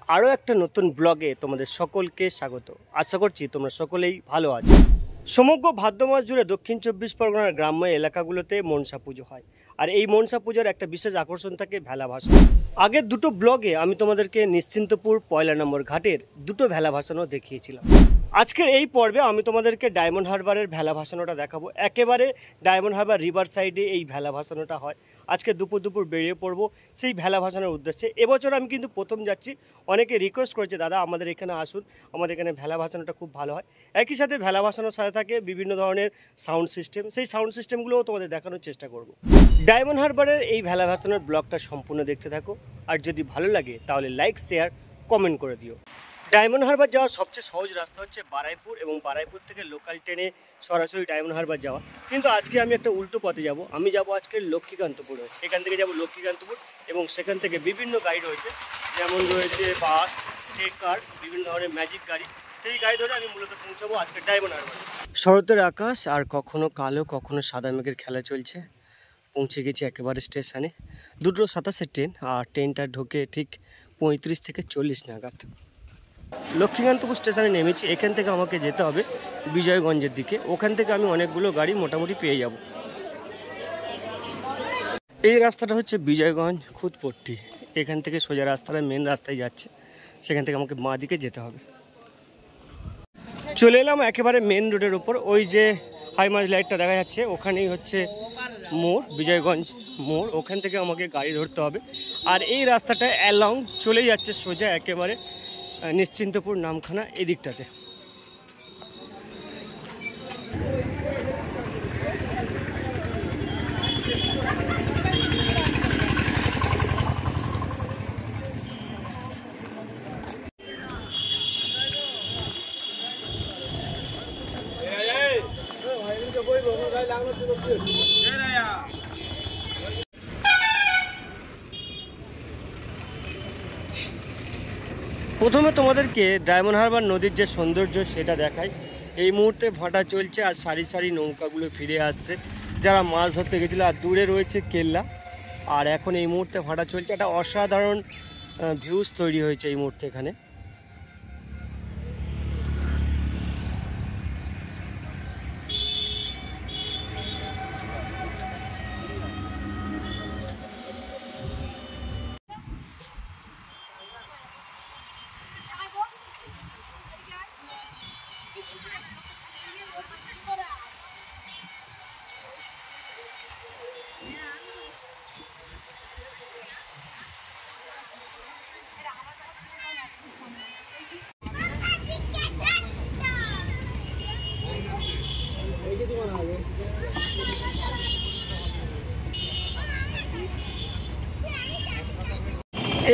আরও একটা নতুন ব্লগে তোমাদের সকলকে স্বাগত। আশা করছি তোমরা সকলেই ভালো আছো। সমগ্র ভাদ্র মাস জুড়ে দক্ষিণ চব্বিশ পরগনার গ্রাম্য এলাকাগুলোতে মনসা পুজো হয়, আর এই মনসা পুজোর একটা বিশেষ আকর্ষণ থাকে ভেলা ভাসানো। আগের দুটো ব্লগে আমি তোমাদেরকে নিশ্চিন্তপুর পয়লা নম্বর ঘাটের দুটো ভেলা ভাসানো দেখিয়েছিলাম। আজকের এই পর্বে আমি তোমাদেরকে ডায়মন্ড হারবারের ভেলা ভাসানোটা দেখাবো। একেবারে ডায়মন্ড হারবার রিভার সাইডে এই ভেলা ভাসানোটা হয়। আজকে দুপুর বেরিয়ে পড়বো সেই ভেলা ভাসানোর উদ্দেশ্যে। এবছর আমি কিন্তু প্রথম যাচ্ছি। অনেকে রিকোয়েস্ট করেছে, দাদা আমাদের এখানে আসুন, আমাদের এখানে ভেলা ভাসানোটা খুব ভালো হয়। একই সাথে ভেলা ভাসানোর সাথে থাকে বিভিন্ন ধরনের সাউন্ড সিস্টেম, সেই সাউন্ড সিস্টেমগুলোও তোমাদের দেখানোর চেষ্টা করব। ডায়মন্ড হারবারের এই ভেলা ভাসানোর ব্লগটা সম্পূর্ণ দেখতে থাকো, আর যদি ভালো লাগে তাহলে লাইক, শেয়ার, কমেন্ট করে দিও। ডায়মন্ড হারবার যাওয়ার সবচেয়ে সহজ রাস্তা হচ্ছে বারাইপুর, এবং বারাইপুর থেকে লোকাল ট্রেনে সরাসরি ডায়মন্ড হারবার যাওয়া। কিন্তু আজকে আমি একটা উল্টো পথে যাব। আমি যাব আজকে লক্ষ্মীকান্তপুর হয়ে। এখান থেকে যাব লক্ষ্মীকান্তপুর, এবং সেখান থেকে বিভিন্ন গাড়ি রয়েছে, যেমন রয়েছে বাস, ট্রেকার, বিভিন্ন ধরনের ম্যাজিক গাড়ি। সেই গাড়ি ধরে আমি মূলত পৌঁছাবো আজকে ডায়মন্ড হারবার। শরতের আকাশ, আর কখনো কালো কখনো সাদা মেঘের খেলা চলছে। পৌঁছে গেছি একেবারে স্টেশনে। 2:27 ট্রেন, আর ট্রেনটা ঢোকে ঠিক 35 থেকে 40 নাগাদ। লক্ষ্মীকান্তপুর স্টেশনে নেমেছি। এখান থেকে আমাকে যেতে হবে বিজয়গঞ্জের দিকে। ওখান থেকে আমি অনেকগুলো গাড়ি মোটামুটি পেয়ে যাব। এই রাস্তাটা হচ্ছে বিজয়গঞ্জ খুদপট্টি। এখান থেকে সোজা রাস্তাটা মেন রাস্তায় যাচ্ছে, সেখান থেকে আমাকে বাঁ দিকে যেতে হবে। চলে এলাম একেবারে মেন রোডের ওপর। ওই যে হাইমাজ লাইটটা দেখা যাচ্ছে, ওখানেই হচ্ছে মোড়, বিজয়গঞ্জ মোড়। ওখান থেকে আমাকে গাড়ি ধরতে হবে। আর এই রাস্তাটা অ্যালং চলে যাচ্ছে সোজা একেবারে নিশ্চিন্তপুর নামখানা এদিকটাতে। প্রথমে তোমাদেরকে ডায়মন্ড হারবার নদীর যে সৌন্দর্য সেটা দেখাই। এই মুহূর্তে ভাটা চলছে, আর সারি সারি নৌকাগুলো ফিরে আসছে যারা মাছ ধরতে গেছিলো। আর দূরে রয়েছে কেল্লা, আর এখন এই মুহূর্তে ভাটা চলছে। একটা অসাধারণ ভিউজ তৈরি হয়েছে এই মুহূর্তে এখানে।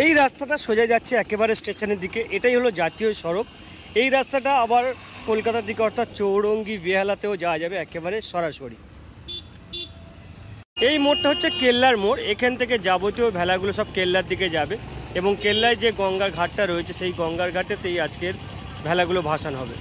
এই রাস্তাটা সোজা যাচ্ছে একেবারে স্টেশনের দিকে। এটাই হলো জাতীয় সড়ক। এই রাস্তাটা আবার কলকাতার দিকে অর্থাৎ চৌরঙ্গি, বেহালাতেও যাওয়া যাবে একেবারে সরাসরি। এই মোড়টা হচ্ছে কেল্লার মোড়। এখান থেকে যাবতীয় ভেলাগুলো সব কেল্লার দিকে যাবে, এবং কেল্লায় যে গঙ্গার ঘাটটা রয়েছে সেই গঙ্গার ঘাটেতেই আজকের ভেলাগুলো ভাসান হবে।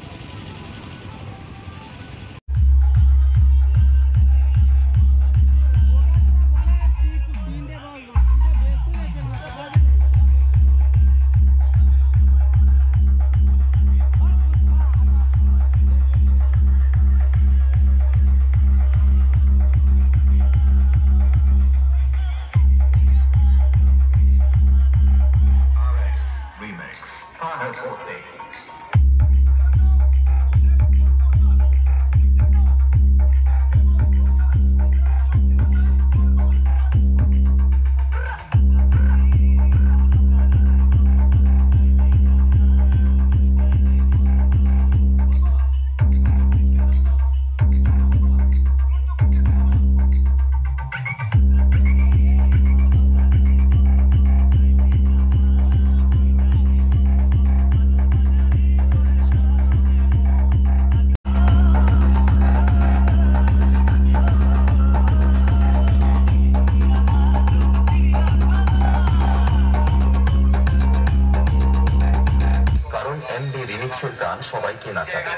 সবাইকে নাচাবে।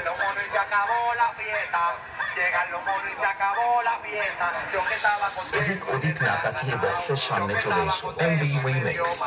এদিক ওদিক না তাকিয়ে বক্সের সামনে চলে এসো। MV remix.